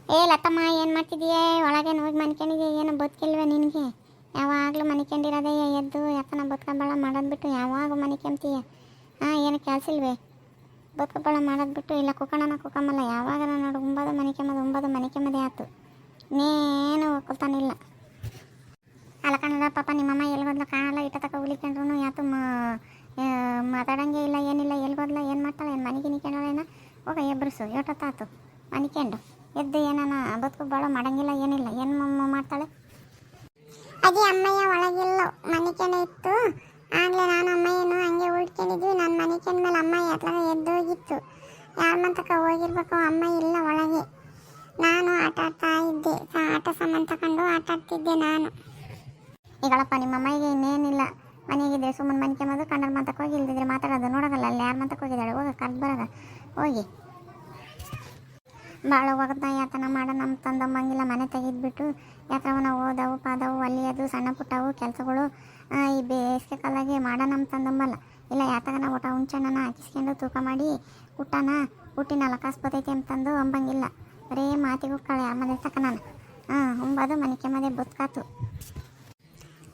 ಏ ಲತಮ್ಮ, ಏನು ಮಾಡ್ತಿದೀಯ? ಒಳಗೆ ಹೋಗಿ ಮನ್ಕೊಂಡಿದೀಯ? ಏನು ಬದುಕಿಲ್ವ ನಿನಗೆ? ಯಾವಾಗಲೂ ಮನ್ಕೊಂಡಿರೋದೇ ಎದ್ದು ಯಾಕನ ಬದುಕಬಾಳ ಮಾಡೋದು ಬಿಟ್ಟು ಯಾವಾಗ ಮನ್ಕೊಂತೀಯ? ಏನು ಕೆಲಸ ಇಲ್ವೇ? ಬದುಕಬಾಳ ಮಾಡೋದು ಬಿಟ್ಟು ಇಲ್ಲ ಕುಕ್ಕಂಬಲ್ಲ. ಯಾವಾಗ ನೋಡು ಉಂಬೋದು ಮನಿಕೆಮ್ಮದೆ ಆಯ್ತು. ಇನ್ನೇನು ಒಕ್ಕಲ್ತಾನಿಲ್ಲ. ಅಲ್ಲ ಪಾಪ ನಿಮ್ಮಮ್ಮ ಎಲ್ಗೋದ್ಲ ಕಾಣಲ್ಲ. ಇಟ್ಟ ತಕ ಉಳಿಕೊಂಡ್ರು ಯಾತು ಮಾತಾಡಂಗೆ ಇಲ್ಲ, ಏನಿಲ್ಲ. ಎಲ್ಗೋದ್ಲ, ಏನು ಮಾಡ್ತಾಳೆ? ಏನು ಮನೆಗೆ ನಿಕ್ಕೊಂಡಳೇನ? ಹೋಗ ಎಬ್ರಿಸು, ಏಟೊತ್ತಾತು ಮನಿಕೊಂಡು ಎದ್ದು ಏನಾನ ಬದುಕು ಭಾಳ ಮಾಡಂಗಿಲ್ಲ, ಏನಿಲ್ಲ. ಏನು ಮಾಡ್ತಾಳೆ? ಅದೇ ಅಮ್ಮಯ್ಯ ಒಳಗಿಲ್ಲ, ಮನಿಕೆನೆ ಇತ್ತು. ಆಗಲೇ ನಾನು ಅಮ್ಮಯ್ಯನು ಹಂಗೆ ಉಳ್ಕೊಂಡಿದ್ವಿ. ನಾನು ಮನಿಕೊಂಡ್ಮೇಲೆ ಅಮ್ಮಯ್ಯ ಅತ್ಲಾಗ ಎದ್ದೋಗಿತ್ತು. ಯಾರ ಮಂತಕ ಹೋಗಿರ್ಬೇಕು, ಅಮ್ಮ ಇಲ್ಲ ಒಳಗೆ. ನಾನು ಆಟ ಆಡ್ತಾ ಇದ್ದೆ, ಆಟ ಸಾಮಾನು ತಗೊಂಡು ಆಟ ಆಡ್ತಿದ್ದೆ ನಾನು. ಈಗಳಪ್ಪ ನಿಮ್ಮಮ್ಮಗೆ ಇನ್ನೇನಿಲ್ಲ, ಮನೆಗಿದ್ರೆ ಸುಮ್ಮನೆ ಮನ್ಕೊಂಬೋದು, ಕಣ್ಣರ ಮಾತಕ್ಕೆ ಹೋಗಿ, ಇಲ್ದಿದ್ರೆ ಮಾತಾಡೋದು ನೋಡೋದಲ್ಲ. ಅಲ್ಲಿ ಯಾರ ಮಾತಕ್ಕೆ ಹೋಗಿದ್ದಾಳೆ? ಹೋಗ ಕರ್ದು ಬರೋದ ಹೋಗಿ. ಭಾಳ ಹೋಗದ ಯಾತನ ಮಾಡ ನಮ್ಮ ತಂದಮ್ಮಂಗಿಲ್ಲ. ಮನೆ ತೆಗೆದ್ಬಿಟ್ಟು ಯಾತ್ರವನ್ನ ಓದವು ಪಾದವು ಒಲಿಯೋದು ಸಣ್ಣ ಪುಟ್ಟವು ಕೆಲಸಗಳು ಈ ಬೇಸಿಗೆ ಕಾಲಾಗೆ ಮಾಡ ನಮ್ಮ ತಂದಮ್ಮಲ್ಲ. ಇಲ್ಲ ಯಾತಗನ ಊಟ ಹುಂಚಣ್ಣನ ಹಾಕಿಸ್ಕೊಂಡು ತೂಕ ಮಾಡಿ ಊಟನ ಊಟಿನ ಕಾಸ್ಬೋದೈತೆ ಅಂತಂದು ಅಂಬಂಗಿಲ್ಲ. ಬರೇ ಮಾತಿಗೆ ಹೋಗ್ತಾಳೆ ಆ ಮನೆ ತಕ ನಾನು. ಉಂಬದು ಮನಿಕೆ ಬದುಕಾತು.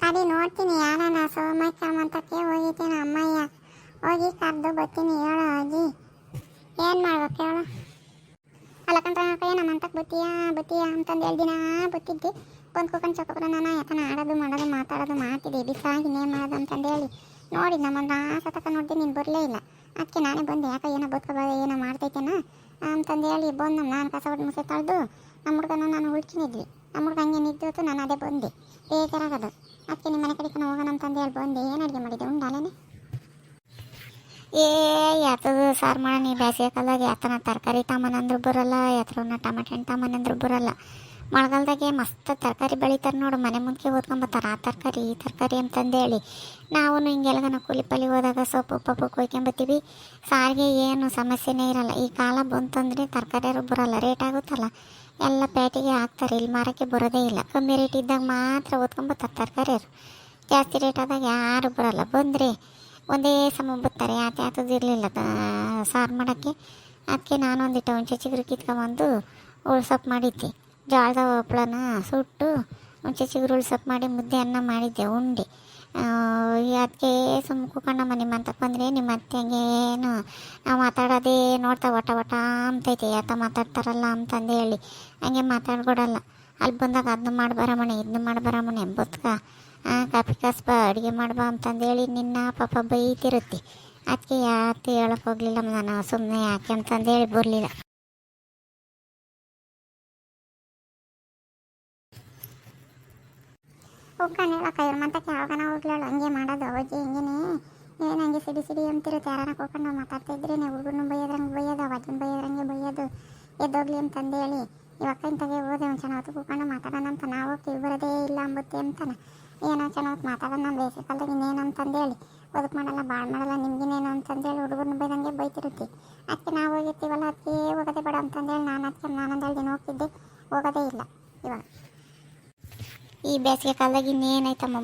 ತಡಿ ನೋಡ್ತೀನಿ, ಯಾರನ ಸೋಮಕ್ಕ ಮಂತಕ್ಕೆ ಹೋಗಿದ್ದೀನಿ. ಅಮ್ಮಯ್ಯ ಹೋಗಿ ಕರೆದು ಬರ್ತೀನಿ. ಹೇಳೋ ಅಜ್ಜಿ, ಏನು ಮಾಡ್ಬೇಕು ಹೇಳು? ಅಲ್ಲಕಂತ ಕೈಯ ಮಂತಕ್ಕೆ ಬತ್ತೀಯ ಅಂತಂದು ದಿನ ಬತ್ತಿದ್ದೆ. ಬಂದು ಕುಕ್ಕಂಡು ಚೊಕ್ಕಬ್ರ ನಾನು ಯಾಕನ ಆಡೋದು ಮಾಡೋದು ಮಾತಾಡೋದು ಮಾಡ್ತಿದ್ದೆ. ಬಿಸಾಗಿ ಇನ್ನೇನು ಮಾಡೋದು ಅಂತಂದು ಹೇಳಿ ನೋಡಿ ನಮ್ಮೊಂದು ಆಸತಕ ನೋಡಿದೆ, ನೀನು ಬರಲೇ ಇಲ್ಲ. ಅದಕ್ಕೆ ನಾನೇ ಬಂದೆ. ಯಾಕೆ ಏನೋ ಬದುಕೋಬೋದು ಏನೋ ಮಾಡ್ತೈತೇನ ಅಂತಂದು ಹೇಳಿ ಬಂದು ನಾನು ಕಸ ಹೊಟ್ಟು ಮುಸೆ ತಳೆದು ನಮ್ಮ ಹುಡುಗನ ನಾನು ಉಳ್ಕೊಂಡಿದ್ವಿ. ನಮ್ಮ ಹುಡುಗ ಹಂಗೆ ನಿದ್ದೋತು, ನಾನು ಅದೇ ಬಂದೆ. ಬೇಜಾರಾಗೋದು. ಅದಕ್ಕೆ ನಿಮ್ಮ ಮನೆ ಕಡೆಗೆ ಹೋಗೋಣ ಅಂತಂದು ಹೇಳಿ ಬಂದೆ. ಏನು ಅಡುಗೆ ಮಾಡಿದ್ದೆ? ಉಂಡಾಲೇನೆ ಯಾತದು ಸಾರು ಮಾಡ. ನೀ ಬೇಸಿಗೆ ಕಾಲದಾಗ ಯಾತನ ತರಕಾರಿ ತಾಮನಂದ್ರು ಬರೋಲ್ಲ, ಯಾತ್ರನ ಟಮಾಟೆ ಹಣ್ಣು ತಾಮನಂದ್ರು ಬರೋಲ್ಲ. ಮಳೆಗಾಲದಾಗೆ ಮಸ್ತ್ ತರಕಾರಿ ಬೆಳಿತಾರೆ ನೋಡು, ಮನೆ ಮುಂದೆ ಓದ್ಕೊಂಬತ್ತಾರೆ. ಆ ತರಕಾರಿ ಈ ತರಕಾರಿ ಅಂತಂದೇಳಿ ನಾವು ಹಿಂಗೆಲ್ಗನ ಕೂಲಿ ಪಲ್ಲಿ ಹೋದಾಗ ಸೊಪ್ಪು ಪಪ್ಪು ಕೊಯ್ಕೊಂಬತ್ತೀವಿ. ಸಾರಿಗೆ ಏನು ಸಮಸ್ಯೆನೇ ಇರಲ್ಲ. ಈ ಕಾಲ ಬಂತಂದರೆ ತರಕಾರಿಯರು ಬರೋಲ್ಲ, ರೇಟ್ ಆಗುತ್ತಲ್ಲ, ಎಲ್ಲ ಪೇಟೆಗೆ ಹಾಕ್ತಾರೆ. ಇಲ್ಲಿ ಮಾರೋಕ್ಕೆ ಬರೋದೇ ಇಲ್ಲ. ಕಮ್ಮಿ ರೇಟ್ ಇದ್ದಾಗ ಮಾತ್ರ ಓದ್ಕೊಂಬತ್ತಾರೆ ತರಕಾರಿಯರು. ಜಾಸ್ತಿ ರೇಟ್ ಆದಾಗ ಯಾರು ಬರೋಲ್ಲ. ಬಂದರೆ ಒಂದೇ ಸಮ ಬರ್ತಾರೆ. ಯಾತದಿರಲಿಲ್ಲ ಸಾರು ಮಾಡೋಕ್ಕೆ. ಅದಕ್ಕೆ ನಾನು ಒಂದಿಟ್ಟು ಹುಣಸೆ ಚಿಗುರು ಕಿತ್ಕೊಂಬಂದು ಉಳ್ಸೊಪ್ಪು ಮಾಡಿದ್ದೆ. ಜೋಳದ ಹಪ್ಪಳನ ಸುಟ್ಟು ಹುಣಸೆ ಚಿಗುರು ಉಳ್ಸೊಪ್ಪು ಮಾಡಿ ಮುದ್ದೆ ಅನ್ನ ಮಾಡಿದ್ದೆ ಉಂಡೆ. ಅದಕ್ಕೆ ಸುಮ್ಮನೆ ಕುಕ್ಕಣ್ಣಮ್ಮ ನಿಮ್ಮ ಅಂತಕ್ಕೆ ಬಂದರೆ ನಿಮ್ಮ ಅತ್ತೆ ಹಂಗೇನು ನಾವು ಮಾತಾಡೋದೇ ನೋಡ್ತಾ ಒಟ ಅಂತೈತೆ. ಯಾತ ಮಾತಾಡ್ತಾರಲ್ಲ ಅಂತಂದು ಹೇಳಿ ಹಂಗೆ ಮಾತಾಡ್ಕೊಡಲ್ಲ. ಅಲ್ಲಿ ಬಂದಾಗ ಅದನ್ನ ಮಾಡಿ ಬರಮಣೆ ಇದನ್ನ ಮಾಡಿ ಬರಮಣೆ ಬದುಕ ಕಾಫಿ ಕಾಸ್ಬ ಅಡುಗೆ ಮಾಡ್ಬಾ ಅಂತಂದೇಳಿ ನಿನ್ನ ಪಾಪ ಬೈತಿರುತ್ತೆ. ಅದಕ್ಕೆ ಯಾಕೆ ಹೇಳಕ್ಕೆ ಹೋಗಲಿಲ್ಲ ನಾನು, ಸುಮ್ಮನೆ ಯಾಕೆ ಅಂತಂದೇಳಿ ಬರಲಿಲ್ಲ. ಹೋಗ್ತಾನೆ ಹೇಳಕ್ಕ ಇವ್ರ ಮಂತಕ್ಕೆ ಯಾವಾಗನ ಹೋಗ್ಲೇಳು. ಹಂಗೆ ಮಾಡೋದು ಅಜ್ಜಿ. ಹಿಂಗೇನೆ ಏನು ಹಂಗೆ ಸಿಡಿ ಅಂತಿರುತ್ತೆ. ಯಾರನ್ನ ಕೂಕೊಂಡು ಮಾತಾಡ್ತಾ ಇದ್ರೆ ಹುಡುಗರನ್ನ ಬೈಯೋದ್ರಂಗೆ ಬೈಯೋದು, ಅಜ್ಜನ ಬೈಯೋದ್ರಂಗೆ ಬೈಯೋದು. ಎದ್ದೋಗ್ಲಿ ಅಂತಂದೇಳಿ ಇವಾಗ ಇಂತಾಗೆ ಹೋದೆ. ಒಂದು ಚೆನ್ನಾಗಿ ಕೂಕೊಂಡು ಮಾತಾಡೋಣ ಅಂತ ನಾವು ಕಿವಿ ಬರೋದೇ ಇಲ್ಲ ಅಂಬುತ್ತೆ ಅಂತಾನೆ. ಏನೋ ಚೆನ್ನಾಗಿ ಮಾತಾಡೋಣ ನಮ್ಮ ಬೇಸಿಗೆ ಕಾಲದಾಗ ಇನ್ನೇನು ಅಂತಂದೇಳಿ ಬದುಕು ಮಾಡಲ್ಲ ಭಾಳ ಮಾಡಲ್ಲ ನಿಮ್ಗಿನೇನು ಅಂತಂದೇಳಿ ಹುಡುಗರನ್ನ ಬೈದಂಗೆ ಬೈತಿರುತ್ತೆ. ಅದಕ್ಕೆ ನಾವು ಹೋಗಿರ್ತೀವಲ್ಲ, ಅದಕ್ಕೆ ಹೋಗೋದೇ ಬೇಡ ಅಂತಂದೇಳಿ ನಾನಂದು ದಿನ ಹೋಗ್ತಿದ್ದೆ, ಹೋಗೋದೇ ಇಲ್ಲ ಇವಾಗ. ಈ ಬೇಸಿಗೆ ಕಾಲದಾಗ ಇನ್ನೇನೈತಮ್ಮ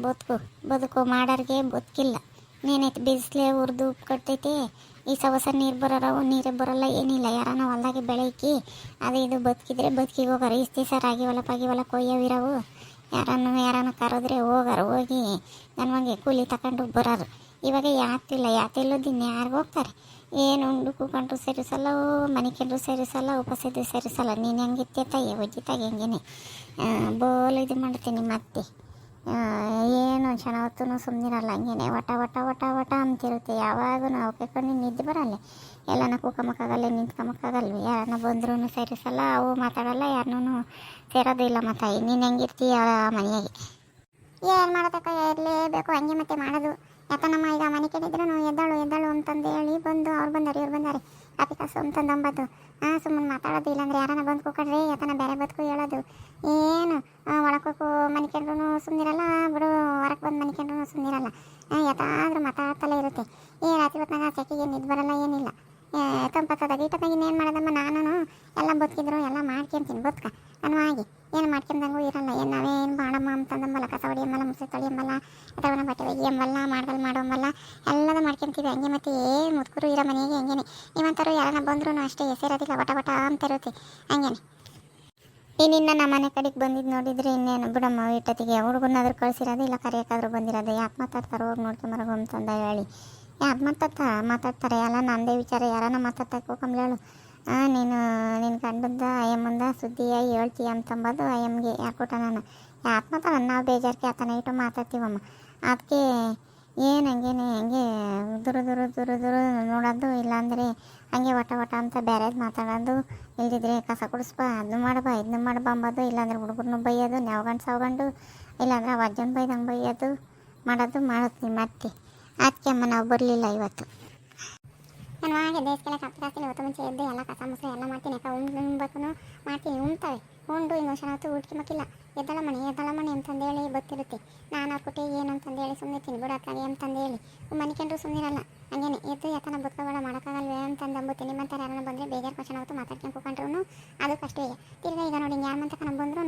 ಬದುಕು ಮಾಡೋರಿಗೆ ಬದುಕಿಲ್ಲ. ಇನ್ನೇನೈತೆ? ಬಿಸಿಲೇ ಉರಿದು ಉಪ್ಪು ಕಟ್ತೈತೆ. ಈ ಸವಸ ನೀರು ಬರೋರವು ನೀರೇ ಬರೋಲ್ಲ, ಏನಿಲ್ಲ. ಯಾರನ್ನ ಹೊಲ್ದಾಗೆ ಬೆಳಕಿ ಅದು ಇದು ಬದುಕಿದ್ರೆ ಬದುಕಿಗೆ ಹೋಗಾರ. ಇಷ್ಟು ದಿವಸ ರಾಗಿ ಹೊಲ ಕೊಯ್ಯವಿರವು. ಯಾರನ್ನ ಕರೆದ್ರೆ ಹೋಗಿ ನನಗೆ ಕೂಲಿ ತಗೊಂಡು ಬರೋರು. ಇವಾಗ ಯಾತಿಲ್ಲ ದಿನ ಯಾರಿಗೂ ಹೋಗ್ತಾರೆ. ಏನು ಉಂಡು ಕೂಕೊಂಡ್ರು ಸೇರಿಸಲ್ಲ, ಮನಿಕೊಂಡ್ರು ಸೇರಿಸಲ್ಲ, ಉಪಸಿದ್ರು ಸೇರಿಸಲ್ಲ. ನೀನು ಹೆಂಗಿತ್ತೆ ತಾಯಿ ಒಜ್ಜಿತಾಗ ಹೆಂಗೇನೆ ಬೋಲ್ ಇದು ಮಾಡ್ತೀನಿ ಮತ್ತೆ. ಏನು ಚೆನ್ನಾವತ್ತೂ ಸುಮ್ಮನಿರಲ್ಲ, ಹಂಗೇನೆ ವಟ ಅಂತಿರುತ್ತೆ. ಯಾವಾಗೂ ನಾವು ಕೇಳ್ಕೊಂಡು ನಿದ್ದೆ ಬರಲ್ಲ. ಎಲ್ಲನ ಕೂಕಮಕ್ಕಾಗಲ್ಲ, ನಿಂತ್ಕೊಂಬಕ್ಕಾಗಲ್ವ. ಯಾರನ್ನ ಬಂದ್ರೂ ಸೇರಿಸಲ್ಲ, ಅವು ಮಾತಾಡಲ್ಲ, ಯಾರನ್ನೂ ಸೇರೋದು ಇಲ್ಲ. ತಾಯಿ ನೀನು ಹೆಂಗಿರ್ತೀಯ ಮನೆಯಾಗೆ? ಏನು ಮಾಡೋದಕ್ಕ, ಇರಲೇಬೇಕು ಹಂಗೆ ಮತ್ತೆ ಮಾಡೋದು. ಯಾಕನಮ್ಮ ಈಗ ಮನೆ ಕೇಳಿದ್ರು ಎದ್ದಾಳು ಅಂತಂದು ಹೇಳಿ ಬಂದು ಅವ್ರು ಬಂದಾರೆ ಇವ್ರು ಬಂದಾರೆ ಕಾಫಿ ಕಾಸು ಅಂತಂದು ಅಂಬದು. ಸುಮ್ಮನೆ ಮಾತಾಡೋದು. ಇಲ್ಲಾಂದ್ರೆ ಯಾರನ್ನ ಬಂದು ಕೂಕೊಂಡ್ರೆ ಯಾಕನ ಬೇರೆ ಬದುಕು ಹೇಳೋದು. ಏನು ಒಳಕೋಕು ಮನಿಕೊಂಡ್ರು ಸುಮ್ಮನಿರಲ್ಲ, ಬಿಡು ಹೊರಗೆ ಬಂದು ಮನಿಕೊಂಡ್ರು ಸುಮ್ಮನಿರಲ್ಲ. ಯಾತಾದ್ರೂ ಮಾತಾಡ್ತಲೇ ಇರುತ್ತೆ. ರಾತ್ರಿ ಹೊತ್ತಿನಾಗ ಸೆಕೆಗೆ ನಿದ್ದು ಬರಲ್ಲ, ಏನಿಲ್ಲ. ತಂಪತ್ತದಾಗ ಇಟ್ಟದಾಗ ಇನ್ನೇನು ಮಾಡೋದಮ್ಮ. ನಾನು ಎಲ್ಲ ಬದುಕಿದ್ರು ಎಲ್ಲ ಮಾಡ್ಕೊಂತೀನಿ ಬದುಕ ಅನ್ವಾಗಿ. ಏನು ಮಾಡ್ಕೊಂಡಂಗೂ ಇರಲ್ಲ. ಏನು ನಾವೇನು ಮಾಡಮ್ಮ ಅಂತಂದಂಬಲ್ಲ, ಕಸ ಹೊಡಿಯಂಬಲ್ಲ, ಮುಸುರೆ ತೊಳಿಯಂಬಲ್ಲ, ಅಥವಾ ಬಟ್ಟೆ ಒಗಿಯಂಬಲ್ಲ, ಮಾಡೋಂಬಲ್ಲ, ಎಲ್ಲದ ಮಾಡ್ಕೊಂತೀವಿ ಹಂಗೆ. ಮತ್ತೆ ಏನು ಮುದುಕರು ಇರೋ ಮನೆಗೆ ಹಂಗೇನೆ. ನೀವಂತಾರು ಯಾರನ್ನ ಬಂದ್ರೂ ಅಷ್ಟೇ, ಹೆಸರೋದಿಲ್ಲ, ವಟ ಅಂತ ಇರುತ್ತೆ ಹಂಗೇನೆ. ಇನ್ನಿನ್ನ ನಮ್ಮ ಮನೆ ಕಡೆಗೆ ಬಂದಿದ್ದು ನೋಡಿದ್ರೆ ಇನ್ನೇನು ಬಿಡಮ್ಮ ಇಟ್ಟತ್ತಿಗೆ ಹುಡುಗನಾದ್ರೂ ಕಳ್ಸಿರೋದು ಇಲ್ಲ ಕರೆಯೋಕ್ಕಾದ್ರೂ ಬಂದಿರೋದು ಯಾಕೆ ಮಾತಾಡ್ತಾರೆ ಹೋಗಿ ನೋಡ್ಕೊಂಬರೋಗು ಅಂತಂದ ಹೇಳಿ ಯಾರು ಮಾತಾಡ್ತಾರೆ ಎಲ್ಲ ನನ್ನದೇ ವಿಚಾರ ಯಾರನ್ನ ಮಾತಾಡ್ತಾ ಹೋಗಂಬ್ಲೇಳು ನೀನು ನಿನ್ನ ಗಂಡಂದ ಅಯ್ಯಮ್ಮಂದ ಸುದ್ದಿಯ ಹೇಳ್ತೀಯ ಅಂತಂಬೋದು ಅಯ್ಯಮ್ಗೆ ಯಾರು ಕೊಟ್ಟ ನಾನು ಯಾಕೆ ಮಾತಾಡ ನಾವು ಬೇಜಾರಿಗೆ ಆತನ ಇಟ್ಟು ಮಾತಾಡ್ತೀವಮ್ಮ ಅದಕ್ಕೆ ಏನು ಹಂಗೆ ದುರು ನೋಡೋದು ಇಲ್ಲಾಂದರೆ ಹಂಗೆ ವಟ ಅಂತ ಬೇರೆದು ಮಾತಾಡೋದು ಇಲ್ದಿದ್ರೆ ಕಸ ಕುಡಿಸ್ಬ ಅದನ್ನು ಮಾಡಬಾ ಇದನ್ನು ಮಾಡಬಾ ಅಂಬೋದು ಇಲ್ಲಾಂದ್ರೆ ಹುಡುಗರನ್ನು ಬೈಯೋದು ನೆವಗಂಡು ಸಾವ್ಗಂಡು ಇಲ್ಲಾಂದ್ರೆ ವಜ್ಜನ ಬೈದಂಗೆ ಬೈಯೋದು ಮಾಡುತ್ತೀನಿ ಮತ್ತೆ ಅದಕ್ಕೆ ಅಮ್ಮ ನಾವು ಬರಲಿಲ್ಲ ಇವತ್ತು. ನಾನು ಹಾಗೆ ಬೇಸಿಗೆಲ್ಲ ಕಪ್ಪಾಸ್ತೀನಿ ಹೊತ್ತು ಮುಂಚೆ ಎದ್ದು ಎಲ್ಲ ಕಸ ಮುಸೆ ಎಲ್ಲ ಮಾಡ್ತೀನಿ ಯಾಕೆ ಉಣ್ಬೇಕು ಮಾಡ್ತೀನಿ ಉಣ್ತವೆ ಉಂಡು ಇನ್ನೂ ಹೊತ್ತು ಊಟಕ್ಕೆ ಮಕ್ಕಿಲ್ಲ ಎದ್ದಳ ಮಣಿ ಅಂತಂದೇಳಿ ಗೊತ್ತಿರುತ್ತೆ ನಾನು ಅವ್ರ ಕೊಟ್ಟೆ ಏನು ಅಂತಂದೇಳಿ ಸುಮ್ಮನೆ ತಿನ್ಬಿಡು ಅತ್ತಾಗೆ ಅಂತಂದೇಳಿ ಮನಿಕೊಂಡ್ರು ಸುಮ್ಮನಿರಲ್ಲ ಹಂಗೇನೆ ಎದ್ದು ಯಾಕನ ಬದುಕೋಬೇಡ ಮಾಡೋಕ್ಕಾಗಲ್ವೇ ಅಂತಂದು ಅಂಬುತ್ತೆ ನಿಮ್ಮಂತಾರೆ ಯಾರನ್ನ ಬಂದರೆ ಬೇಜಾರು ಕ್ವಶನ್ ಅವತ್ತು ಮಾತಾಡ್ಕೊಂಡು ಕೂಕೊಂಡ್ರು ಅದು ಕಷ್ಟವೇ ತಿರ್ಗಾ ಈಗ ನೋಡಿ ಯಾರ ಮಂತ ಕನ ಬಂದ್ರು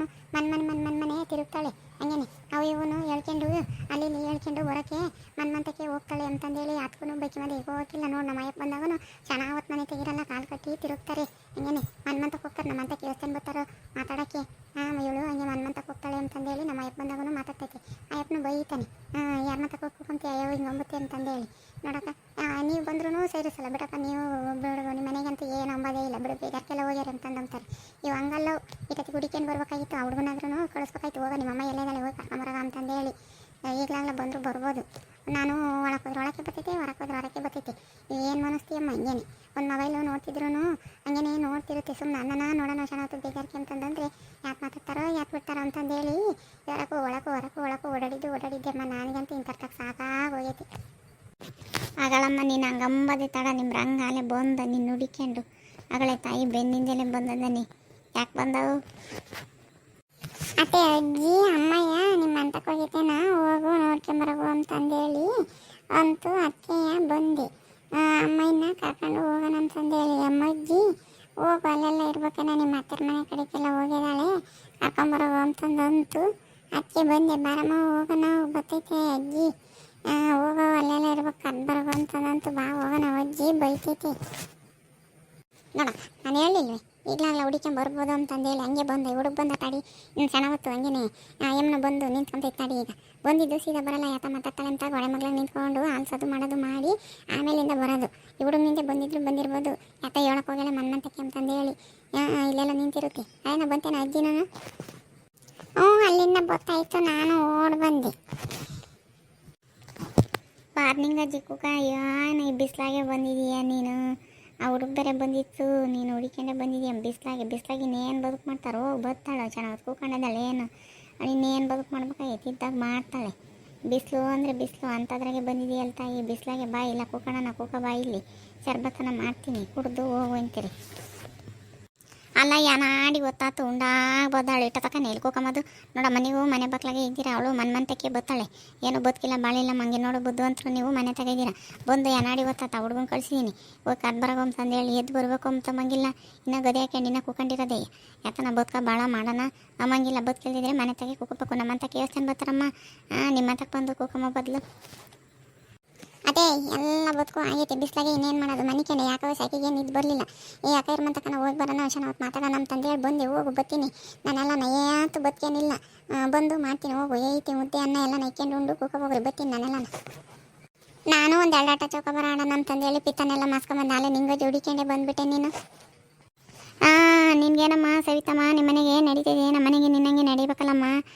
ಮನೆ ತಿರುಗ್ತಾಳೆ ಹಂಗೇನೆ ಅವು ಇವನು ಹೇಳ್ಕೊಂಡು ಅಲ್ಲಿ ಹೇಳ್ಕೊಂಡು ಬರೋಕ್ಕೆ ಮಂತಕ್ಕೆ ಹೋಗ್ತಾಳೆ ಅಂತಂದೇಳಿ ಅದಕ್ಕೂ ಬೈಕಿ ಮದೆ ಈಗ ಹೋಗಿಲ್ಲ ನೋಡಿ ನಮ್ಮ ಅಯ್ಯಪ್ಪ ಬಂದಾಗೂ ಚೆನ್ನಾಗಿ ಅವತ್ತು ಮನೆ ತೆಗಿರಲ್ಲ ಕಾಲು ಕಟ್ಟಿ ತಿರುಗ್ತಾರೆ ಹಂಗೇನೆ ಮಂತಕ್ಕೆ ಹೋಗ್ತಾರೆ ನಮ್ಮ ಮಂತಕ್ಕೆ ಯೋಚನೆ ಬರ್ತಾರೋ ಮಾತಾಡೋಕ್ಕೆ ಇವಳು ಹಂಗೆ ಮಂತಕ್ಕೆ ಹೋಗ್ತಾಳೆ ಅಂತಂದೇಳಿ ನಮ್ಮ ಅಯ್ಯಪ್ಪ ಬಂದಾಗೂ ಮಾತಾಡ್ತೈತಿ ಅಯ್ಯಪ್ಪನ ಬೈತಾನೆ ಯಾರ ಮಂತಕ್ಕೆ ಹೋಗ್ಬೇಕಂತ ಅಯ್ಯೋ ಹಿಂಗೆ ಅಂಬುತ್ತೆ ಅಂತಂದೇಳಿ ನೋಡಕ್ಕ ನೀವು ಬಂದ್ರೂ ಸೇರಿಸಲ್ಲ ಬಿಡಕ್ಕ ನೀವು ಬಿಡು ನಿಮ್ಮ ಮನೆಗಂತೂ ಏನು ಅಂಬೋದೇ ಇಲ್ಲ ಬಿಡು ಬೇಜಾರ್ಕೆಲ್ಲ ಹೋಗ್ಯಾರ ಅಂತಂದು ಅಂತಾರೆ ಇವು ಹಂಗಲ್ಲ ಇಟತಿ ಹುಡುಕಿಯನ್ನು ಬರ್ಬೇಕಾಗಿತ್ತು ಆ ಹುಡುಗನಾದ್ರೂ ಕಳಿಸ್ಬೇಕಾಯ್ತು ಹೋಗ ನಿಮ್ಮ ಅಮ್ಮ ಎಲ್ಲೇದಾಳೆ ಹೋಗಿ ಕರ್ಕೊಂಬರಾಗ ಅಂತಂದೇಳಿ ಈಗಲಾಗಲ ಬಂದರೂ ಬರ್ಬೋದು ನಾನು ಒಳಕ್ಕೆ ಬರ್ತೈತೆ ಹೊರಕ್ಕೆ ಬರ್ತೈತೆ ಏನು ಮನಸ್ತೀಯಮ್ಮ ಹಂಗೇನೆ ಒಂದು ಮೊಬೈಲು ನೋಡ್ತಿದ್ರು ಹಂಗೇನೆ ನೋಡ್ತಿರುತ್ತೆ ಸುಮ್ಮನೆ ನನ್ನ ನೋಡೋಣ ಚೆನ್ನಾಗಿ ಬೇಜಾರ್ಕೆ ಅಂತಂದ್ರೆ ಯಾಕೆ ಮಾತಾಡ್ತಾರೋ ಯಾಕೆ ಬಿಡ್ತಾರೋ ಅಂತಂದೇಳಿ ಹೊರಕ್ಕೂ ಓಡಾಡಿದ್ದೆಮ್ಮ ನನಗಂತೂ ಇಂಥರ್ಕಕ್ಕೆ ಸಾಕಾಗೋಗೈತಿ. ಆಗಳಮ್ಮ ನೀನು ಹಂಗಂಬದೆ ತಡ ನಿಮ್ಮ ರಂಗಾಲೆ ಬಂದ ನೀನು ಹುಡಿಕೊಂಡು ಆಗಳೇ ತಾಯಿ ಬೆನ್ನಿಂದಲೇ ಬಂದದನಿ ಯಾಕೆ ಬಂದವು ಅತ್ತೆ ಅಜ್ಜಿ ಅಮ್ಮಯ್ಯ ನಿಮ್ಮ ಅಂತಕ್ಕೆ ಹೋಗಿದ್ದೇನ ಹೋಗು ನೋಡ್ಕೊಂಬರಗು ಅಂತಂದೇಳಿ ಅಂತೂ ಅತ್ತೆಯ ಬಂದೆ ಅಮ್ಮಯ್ಯನ ಕರ್ಕೊಂಡು ಹೋಗೋಣ ಅಂತಂದೇಳಿ ಅಮ್ಮಜ್ಜಿ ಹೋಗು ಅಲ್ಲೆಲ್ಲ ಇರ್ಬೇಕೇನ ನಿಮ್ಮ ಅತ್ತರ ಮನೆ ಕಡೆಗೆಲ್ಲ ಹೋಗಿದ್ದಾಳೆ ಕರ್ಕೊಂಬರಗು ಅಂತಂದಂತು ಅದಕ್ಕೆ ಬಂದೆ ಬಾರಮ್ಮ ಹೋಗೋಣ ಬರ್ತೈತೆ ಅಜ್ಜಿ ಹೋಗೋ ಅಲ್ಲೆಲ್ಲ ಇರ್ಬೇಕು ಕರ್ಬರಗು ಅಂತಂದಂತು ಬಾ ಹೋಗೋಣ ಅಜ್ಜಿ ಬೈತೈತಿ ನೋಡ ನಾನು ಹೇಳಿಲ್ವೇ ಈಗಲಾಗಲ ಹುಡುಕೊಂಡ್ ಬರ್ಬೋದು ಅಂತಂದೇಳಿ ಹಂಗೆ ಬಂದೆ ಹುಡುಗ ಬಂದ ತಡಿ ಇನ್ನು ಸಣ್ಣ ಹೊತ್ತು ಹಂಗೇನೆ ಎಮ್ಮನ ಬಂದು ನಿಂತ್ಕೊಂತೈತೆ ತಡಿ ಈಗ ಬಂದಿದ್ದು ಸೀದಾ ಬರಲ್ಲ ಯಾತ ಮಾತಾಡ್ತಾಳೆ ಅಂತ ಒಳೆ ಮಗ್ಲಾಗ ನಿಂತ್ಕೊಂಡು ಆಲ್ಸೋದು ಮಾಡೋದು ಮಾಡಿ ಆಮೇಲಿಂದ ಬರೋದು ಈ ಹುಡುಗನಿಂದ ಬಂದಿರ್ಬೋದು ಯಾತ ಹೇಳಕ್ಕೆ ಹೋಗಲ್ಲ ಮನ್ನಂತಕ್ಕೆ ಅಂತಂದೇಳಿ ಇಲ್ಲೆಲ್ಲ ನಿಂತಿರುತ್ತೆ ಅದೇನ ಬಂತೇನ ಅಜ್ಜಿ ನಾನು ಅಲ್ಲಿಂದ ಗೊತ್ತಾಯ್ತು ನಾನು ಓಡ್ ಬಂದೆ ಮಾರ್ನಿಂಗ್ ಅಜ್ಜಿ ಕುಕ ಏನು ಈ ಬಿಸಿಲಾಗೆ ಬಂದಿದೀಯ ನೀನು ಆ ಹುಡುಗ ಬೇರೆ ಬಂದಿತ್ತು ನೀನು ಹುಡುಕೊಂಡೆ ಬಂದಿದ್ದೀಯ ಬಿಸ್ಲಾಗಿ ಇನ್ನೇನು ಬದುಕು ಮಾಡ್ತಾರೋ ಬರ್ತಾಳೆ ಚೆನ್ನಾಗಿ ಕೂಕೊಂಡದಲ್ಲ ಏನು ಇನ್ನೇನು ಬದುಕು ಮಾಡ್ಬೇಕಾಗೈತಿ ಇದ್ದಾಗ ಮಾಡ್ತಾಳೆ ಬಿಸಿಲು ಅಂದರೆ ಬಿಸಿಲು ಅಂಥದ್ರಾಗೆ ಬಂದಿದೆಯಲ್ಲ ತಾಯಿ ಬಿಸಿಲಾಗೆ ಬಾ ಇಲ್ಲ ಕೂಕೋಣ ಕೂಕ ಬಾ ಇಲ್ಲಿ ಶರ್ಬತ್ತನ ಮಾಡ್ತೀನಿ ಕುಡ್ದು ಹೋಗು ಅಂತೀರಿ ಅಲ್ಲ ಯಾನಾಡಿ ಗೊತ್ತಾತು ಉಂಡಾಗ ಬದ್ದಾಳೆ ಇಟ್ಟ ತಕ್ಕ ನೆಲ್ಕೋಕಂಬದು ನೋಡ ಮನೆಗೂ ಮನೆ ಬಕ್ಲಾಗೆ ಇದ್ದೀರಾ ಅವಳು ಮನ್ಮಂತಕ್ಕೆ ಬತ್ತಾಳೆ ಏನು ಬದುಕಿಲ್ಲ ಬಾಳಿಲ್ಲ ಮಂಗೆ ನೋಡು ಬುದ್ದು ಅಂತೂ ನೀವು ಮನೆ ತೆಗೆದಿರ ಬಂದು ಯಾನಾಡಿ ಗೊತ್ತಾತ ಹುಡುಗನ ಕಳ್ಸಿದ್ದೀನಿ ಹೋಗಿ ಕದ್ ಬರೋಗು ಅಂತಂದೇಳಿ ಎದ್ದು ಬರಬೇಕು ಅಂತ ಮಂಗಿಲ್ಲ ಇನ್ನೂ ಗದೆ ಹಾಕೊಂಡು ಇನ್ನೂ ಕೂಕೊಂಡಿರೋದೇ ಯಾಕನ ಬದುಕ ಭಾಳ ಮಾಡೋಣ ಅಮ್ಮಂಗಿಲ್ಲ ಬದುಕಿಲ್ದಿದ್ರೆ ಮನೆ ತೆಗೆ ಕೂಕಬೇಕು ನಮ್ಮಂತಕ್ಕೆ ಯೋಚನೆ ಬರ್ತಾರಮ್ಮ ನಿಮ್ಮಂತಕ್ಕೆ ಬಂದು ಕೂಕಮ್ಮ ಬದಲು ಅದೇ ಎಲ್ಲ ಬದುಕು ಆಗೈತೆ ಬಿಸ್ಲಾಗೆ ಇನ್ನೇನು ಮಾಡೋದು ಮನಿಕೆಂಡೆ ಯಾಕೋ ಸಾಕಿಗೆ ನಿದ್ದು ಬರಲಿಲ್ಲ ಈ ಅಕ್ಕ ಮಂತಕನ ಹೋಗಿ ಬರೋಣ ಅವತ್ತು ಮಾತಾಡೋಣ ಅಂತಂದೇಳಿ ಬಂದೆ ಹೋಗು ಬರ್ತೀನಿ ನಾನೆಲ್ಲ ನಯ್ಯಾತು ಬದುಕೇನಿಲ್ಲ ಬಂದು ಮಾಡ್ತೀನಿ ಹೋಗು ಐತಿ ಮುದ್ದೆ ಅನ್ನ ಎಲ್ಲ ನೈಕೊಂಡು ಉಂಡು ಕೂಕ ಹೋಗ್ರಿ ಬರ್ತೀನಿ ನಾನೆಲ್ಲ ನಾನು ಒಂದು ಎರಡು ಆಟ ಚೌಕ ಬರೋಣ ಅಂತಂದೇಳಿ ಪಿತ್ತನೆಲ್ಲ ಮಾಸ್ಕೊಂಬಂದು ನಾಳೆ ನಿಂಗೆ ಜೋಡಿಕೊಂಡೆ ಬಂದುಬಿಟ್ಟೆ ನೀನು ನಿನ್ಗೇನಮ್ಮ ಸವಿತಮ್ಮ ನಿಮ್ಮ ಮನೆಗೆ ನಡೀತಿದೆ ನಮ್ಮ ಮನೆಗೆ ನಿನ್ನಂಗೆ ನಡಿಬೇಕಲ್ಲಮ್ಮ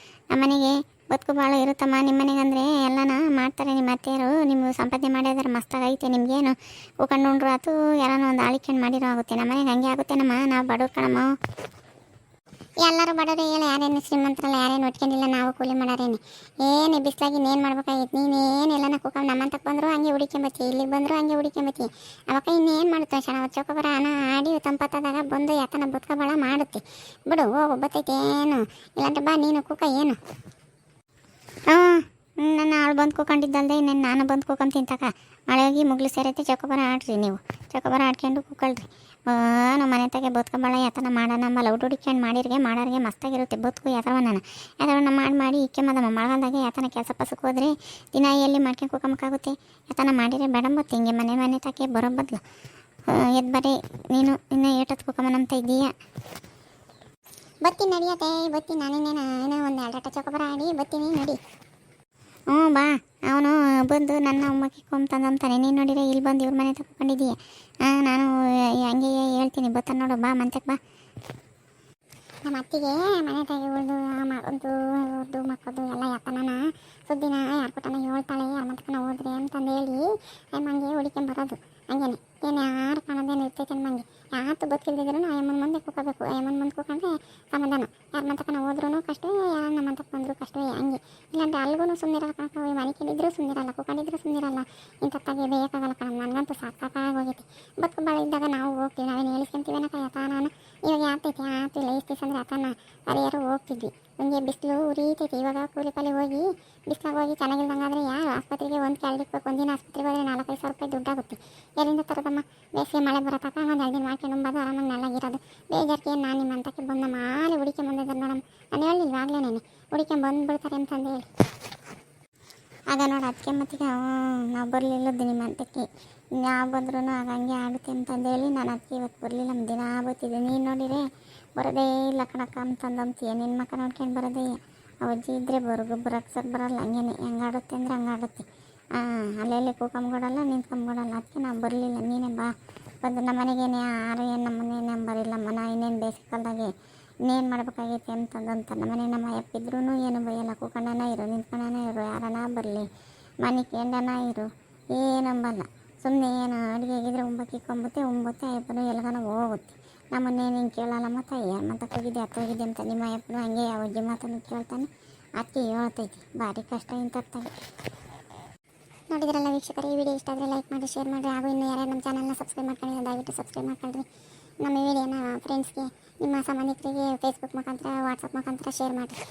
ನಮ್ಮ ಮನೆಗೆ ಬದುಕು ಭಾಳ ಇರುತ್ತಮ್ಮ ನಿಮ್ಮ ಮನೆಗೆ ಅಂದರೆ ಎಲ್ಲನ ಮಾಡ್ತಾರೆ ನಿಮ್ಮ ಅತ್ತೆಯರು ನಿಮ್ಗೆ ಸಂಪಾದನೆ ಮಾಡಿದ್ರೆ ಮಸ್ತಾಗೈತೆ ನಿಮಗೇನು ಕೂಕೊಂಡು ಆತು ಯಾರನ್ನ ಒಂದು ಆಳಿಕೆಂಡು ಮಾಡಿರೋ ಆಗುತ್ತೆ ನಮ್ಮ ಮನೆಗೆ ಹಂಗೆ ಆಗುತ್ತೇನಮ್ಮ ನಾವು ಬಡವ್ರು ಕಣಮ್ಮ ಎಲ್ಲರೂ ಬಡವ್ರು ಹೇಳಿ ಯಾರೇನು ಶ್ರೀಮಂತರಲ್ಲ ಯಾರೇನು ಒಟ್ಕೊಂಡಿಲ್ಲ ನಾವು ಕೂಲಿ ಮಾಡೋರೇನೆ ಏನು ಬಿಸ್ಲಾಗಿ ಇನ್ನೇನು ಮಾಡ್ಬೇಕಾಗಿತ್ತು ನೀನೇನು ಎಲ್ಲನ ಕೂಕೊಂಡು ನಮ್ಮಂತಕ್ಕೆ ಬಂದರು ಹಂಗೆ ಹುಡಿಕೊಂಬತ್ತಿ ಇಲ್ಲಿಗೆ ಬಂದರು ಹಂಗೆ ಹುಡಿಕೊಂಬತ್ತಿ ಅವಾಗ ಇನ್ನೇನು ಮಾಡುತ್ತೆ ಚೆನ್ನಾಗಿ ಚೌಕಬರ ಹಣ ಆಡಿ ತಂಪತ್ತಾದಾಗ ಬಂದು ಯಾತನ ಬದುಕ ಭಾಳ ಮಾಡುತ್ತೆ ಬಿಡು ಹೋಗು ಬತ್ತೈತೆ ಏನು ಇಲ್ಲಾಂದ್ರೆ ಬಾ ನೀನು ಕೂಕ ಏನು ನನ್ನ ಆಳು ಬಂದು ಕೂಕೊಂಡಿದ್ದಲ್ದೆ ಇನ್ನೇನು ನಾನು ಬಂದು ಕೂಕೊಂಡ್ ತಿಂತಕ ಮಳೆಯಾಗಿ ಮುಗ್ಲು ಸೇರೈತೆ ಚೌಕಬರ ಆಡ್ರಿ ನೀವು ಚೌಕಬರ ಆಡ್ಕೊಂಡು ಕೂಕಳ್ರಿ ನಮ್ಮ ಮನೆ ತಾಗೆ ಬದುಕ ಭಾಳ ಯಾತನ ಮಾಡೋಣ ನಮ್ಮಲ್ಲ ಹುಡುಡಿಕೊಂಡು ಮಾಡೋರಿಗೆ ಮಸ್ತಾಗಿರುತ್ತೆ ಬದುಕು ಯಾತವನ್ನ ಮಾಡಿ ಇಕ್ಕೆ ಮದಮ್ಮ ಮಳೆಗಾಲದಾಗೆ ಯಾತನ ಕೆಲಸ ಪಸಕ್ಕೆ ಹೋದ್ರೆ ದಿನ ಎಲ್ಲಿ ಮಾಡ್ಕೊಂಡು ಕೂಕಂಬಕ್ಕಾಗುತ್ತೆ ಯಾತನ ಮಾಡಿದ್ರೆ ಬೇಡಂಬತ್ತು ಹಿಂಗೆ ಮನೆ ತಾಕೆ ಬರೋ ಬದಲು ಎದ್ದು ಬರೀ ನೀನು ಇನ್ನೂ ಏಟತ್ತು ಕೂಕಮ್ಮನಂತ ಇದ್ದೀಯಾ ಬತ್ತೀನಿ ನಡಿಯತ್ತೆ ಬತ್ತೀನಿ ನಾನೇನೇನು ಏನೋ ಒಂದು 2 ಚೊಕೊಬರ ಆಡಿ ಬತ್ತೀನಿ ನಡಿ. ಹ್ಞೂ ಬಾ. ಅವನು ಬಂದು ನನ್ನ ಅಮ್ಮಕ್ಕೆ ಕೊಂಬ್ತಂದಂತಾನೆ. ನೀನು ನೋಡಿದ್ರೆ ಇಲ್ಲಿ ಬಂದು ಇವ್ರ ಮನೆ ತಗೊಂಡಿದ್ದೀಯ. ನಾನು ಹಂಗೆ ಹೇಳ್ತೀನಿ ಬತ್ತ ನೋಡು, ಬಾ ಮಂತಕ್ಕೆ ಬಾ. ನಮ್ಮ ಅತ್ತಿಗೆ ಮನೆ ತಾಗಿ ಉಳಿದು ಮಾಡೋದು ಅವ್ರದ್ದು ಮಕ್ಕಳದು ಎಲ್ಲ ಯಾಕನ ಸುದ್ದಿನ ಯಾರು ಕೊಟ್ಟನ ಹೇಳ್ತಾಳೆ, ಯಾರು ಮಂತಕನ ಹೋದ್ರೆ ಅಂತಂದು ಹೇಳಿ ಅಮ್ಮಂಗೆ ಹುಡಿಕೊಂಬರೋದು. ಹಂಗೇನೆ ಏನು ಯಾರು ಕಾಣೋದೇನು ಇರ್ತೈತೆ ಅಮ್ಮಂಗೆ. ಯಾತು ಬದುಕಿಲ್ದಿದ್ರು ಅಮ್ಮನ ಮುಂದೆ ಕೂಕೋಬೇಕು. ಅಮ್ಮನ ಮುಂದೆ ಕೂಕೊಂಡ್ರೆ ಸಮಾಧಾನ. ಯಾರು ಮಂತಕನ ಹೋದ್ರೂ ಕಷ್ಟವೇ, ಯಾರು ನಮ್ಮ ಮಂತಕ್ಕೆ ಬಂದರೂ ಕಷ್ಟವೇ. ಹಂಗೆ ಇಲ್ಲಾಂದ್ರೆ ಅಲ್ಗೂ ಸುಮ್ಮನಿರಲ್ಲ ಕಣಕ್ಕ. ಮನೆ ಕೇಳಿದ್ರು ಸುಮ್ಮನಿರಲ್ಲ, ಕೂಕೊಂಡಿದ್ರು ಸುಮ್ಮನಿರಲ್ಲ. ಇಂಥತ್ತಾಗಿ ಬೇಕಾಗಲ್ಲ ಕಣ. ನನಗಂತೂ ಸಾಕಾಗಿ ಹೋಗೈತಿ. ಬದುಕು ಭಾಳ ಇದ್ದಾಗ ನಾವು ಹೋಗ್ತೀವಿ, ನಾವೇನು ಹೇಳಿಸ್ಕೊಂತೀವೇನಕ್ಕ ಯಥಾನ. ಇವಾಗ ಯಾತೈತಿ ಇಲ್ಲ ಎಷ್ಟು ದಿವಸ ಅಂದ್ರೆ ಯಥಾನ ಪರಿಯಾರು ಹೋಗ್ತಿದ್ವಿ. ಹಂಗೆ ಬಿಸಿಲು ಉರಿತೈತಿ. ಇವಾಗ ಕೂಲಿ ಪಾಲಿ ಹೋಗಿ ಬಿಸಿಲಾಗ ಹೋಗಿ ಚೆನ್ನಾಗಿಲ್ದಂಗಾದ್ರೆ ಯಾರು ಆಸ್ಪತ್ರೆಗೆ ಒಂದು ಕೇಳಲಿಕ್ಕೆ ಒಂದಿನ ಆಸ್ಪತ್ರೆಗೆ ಹೋದರೆ 4-5 ಸಾವಿರ ರೂಪಾಯಿ ದುಡ್ಡಾಗುತ್ತೆ. ಎಲ್ಲಿಂದ ತರೋದಮ್ಮ? ಬೇಸಿಗೆ ಮಳೆ ಬರತಕ್ಕ ಒಂದು 2 ದಿನ ಮಾಡ್ಕೊಂಡು ಉಂಬೋದು ಆರಾಮಾಗಿ ನೆಲ್ಲಾಗಿರೋದು. ಬೇಜಾರ್ಕೆ ನಾನು ನಿಮ್ಮ ಅಂತಕ್ಕೆ ಬಂದ ಮಾಲೆ ಹುಡಿಕೆ ಬಂದಿದ್ದೆ ಮೇಡಮ್. ನಾನು ಹೇಳಿಲ್ವಾಗಲೇ ನೆನೆ ಹುಡಿಕೆ ಬಂದುಬಿಡ್ತಾರೆ ಅಂತಂದು ಹೇಳಿ. ಆಗ ನೋಡಿ ಅದಕ್ಕೆ ಮತ್ತಿಗೆ ನಾವು ಬರಲಿಲ್ಲದ್ದು ನಿಮ್ಮ ಅಂತಕ್ಕೆ. ಯಾವ ಬಂದ್ರೂ ಆಗ ಹಂಗೆ ಆಗುತ್ತೆ ಅಂತಂದೇಳಿ ನಾನು ಅದಕ್ಕೆ ಇವತ್ತು ಬರಲಿಲ್ಲ. ನಮ್ಮ ದಿನ ಬರ್ತಿದ್ದೆ. ನೀನು ನೋಡಿರೆ ಬರೋದೇ ಇಲ್ಲ ಕಣಕ್ಕ ಅಂತಂದಂತೀಯ. ನಿನ್ನ ಮಕ್ಕ ನೋಡ್ಕೊಂಡು ಬರೋದೇ. ಅವಜ್ಜಿ ಇದ್ದರೆ ಬರೋಕ್ಕೆ ಸರ್ ಬರೋಲ್ಲ. ಹಂಗೇನೆ ಹೆಂಗಾಡುತ್ತೆ ಅಂದರೆ ಹಂಗಾಡುತ್ತೆ. ಅಲ್ಲೆಲ್ಲಿ ಕೂಕೊಂಬಿಡಲ್ಲ, ನಿಂತ್ಕೊಂಬಿಡಲ್ಲ. ಅದಕ್ಕೆ ನಾವು ಬರಲಿಲ್ಲ. ನೀನೇ ಬಾ ಬಂದು ನಮ್ಮ ಮನೆಗೇನೆ ಯಾರು ಏನು ನಮ್ಮ ಮನೆ ನಂಬರ್ ಇಲ್ಲಮ್ಮ. ನಾ ಇನ್ನೇನು ಬೇಸಿಗೆ ಕಾಲದಾಗೆ ಇನ್ನೇನು ಮಾಡ್ಬೇಕಾಗೈತೆ ಅಂತಂದಂತ ನಮ್ಮನೆ ನಮ್ಮ ಅಪ್ಪಿದ್ರೂ ಏನು ಬೈಯಲ್ಲ. ಕೂಕೊಂಡನ ಇರು, ನಿಂತ್ಕೊಂಡನ ಇರು, ಯಾರನ ಬರಲಿ, ಮನೆ ಕೇಂಡನ ಇರು, ಏನಂಬಲ್ಲ. ಸುಮ್ಮನೆ ಏನು ಅಡುಗೆ ಆಗಿದ್ರೆ ಉಂಬಕ್ಕೆ ಉಂಬತ್ತೆ ಅಯ್ಯಪ್ಪನು ಎಲ್ಗನ ಹೋಗುತ್ತೆ. ನಮ್ಮನ್ನೇನು ಹಿಂಗೆ ಕೇಳಲ್ಲ. ಮತ್ತು ಯಾರು ಮಾತಕ್ಕೆ ಹೋಗಿದ್ದೆ ಅತ್ತ ಹೋಗಿದ್ದೆ ಅಂತ ನಿಮ್ಮ ಅಯ್ಯಪ್ಪನು ಹಂಗೆ ಯಾವ ಅಜ್ಜಿ ಮಾತನ್ನು ಕೇಳ್ತಾನೆ. ಅದಕ್ಕೆ ಹೇಳ್ತೈತಿ ಭಾರಿ ಕಷ್ಟ ಇಂಥತ್ತಾಗಿ. ನೋಡಿದ್ರಲ್ಲ ವೀಕ್ಷಕರು, ಈ ವಿಡಿಯೋ ಇಷ್ಟ ಆದರೆ ಲೈಕ್ ಮಾಡಿ, ಶೇರ್ ಮಾಡಿರಿ. ಹಾಗೂ ಇನ್ನು ಯಾರ್ಯಾರು ನಮ್ಮ ಚಾನಲ್ನ ಸಬ್ಸ್ಕ್ರೈಬ್ ಮಾಡ್ಕೊಂಡಿಲ್ಲ ದಯವಿಟ್ಟು ಸಬ್ಸ್ಕ್ರೈಬ್ ಮಾಡ್ಕೊಳ್ರಿ. ನಮ್ಮ ವಿಡಿಯೋನ ಫ್ರೆಂಡ್ಸ್ಗೆ, ನಿಮ್ಮ ಸಂಬಂಧಿಕರಿಗೆ ಫೇಸ್ಬುಕ್ ಮುಖಾಂತರ, ವಾಟ್ಸಪ್ ಮುಖಾಂತರ ಶೇರ್ ಮಾಡಿರಿ.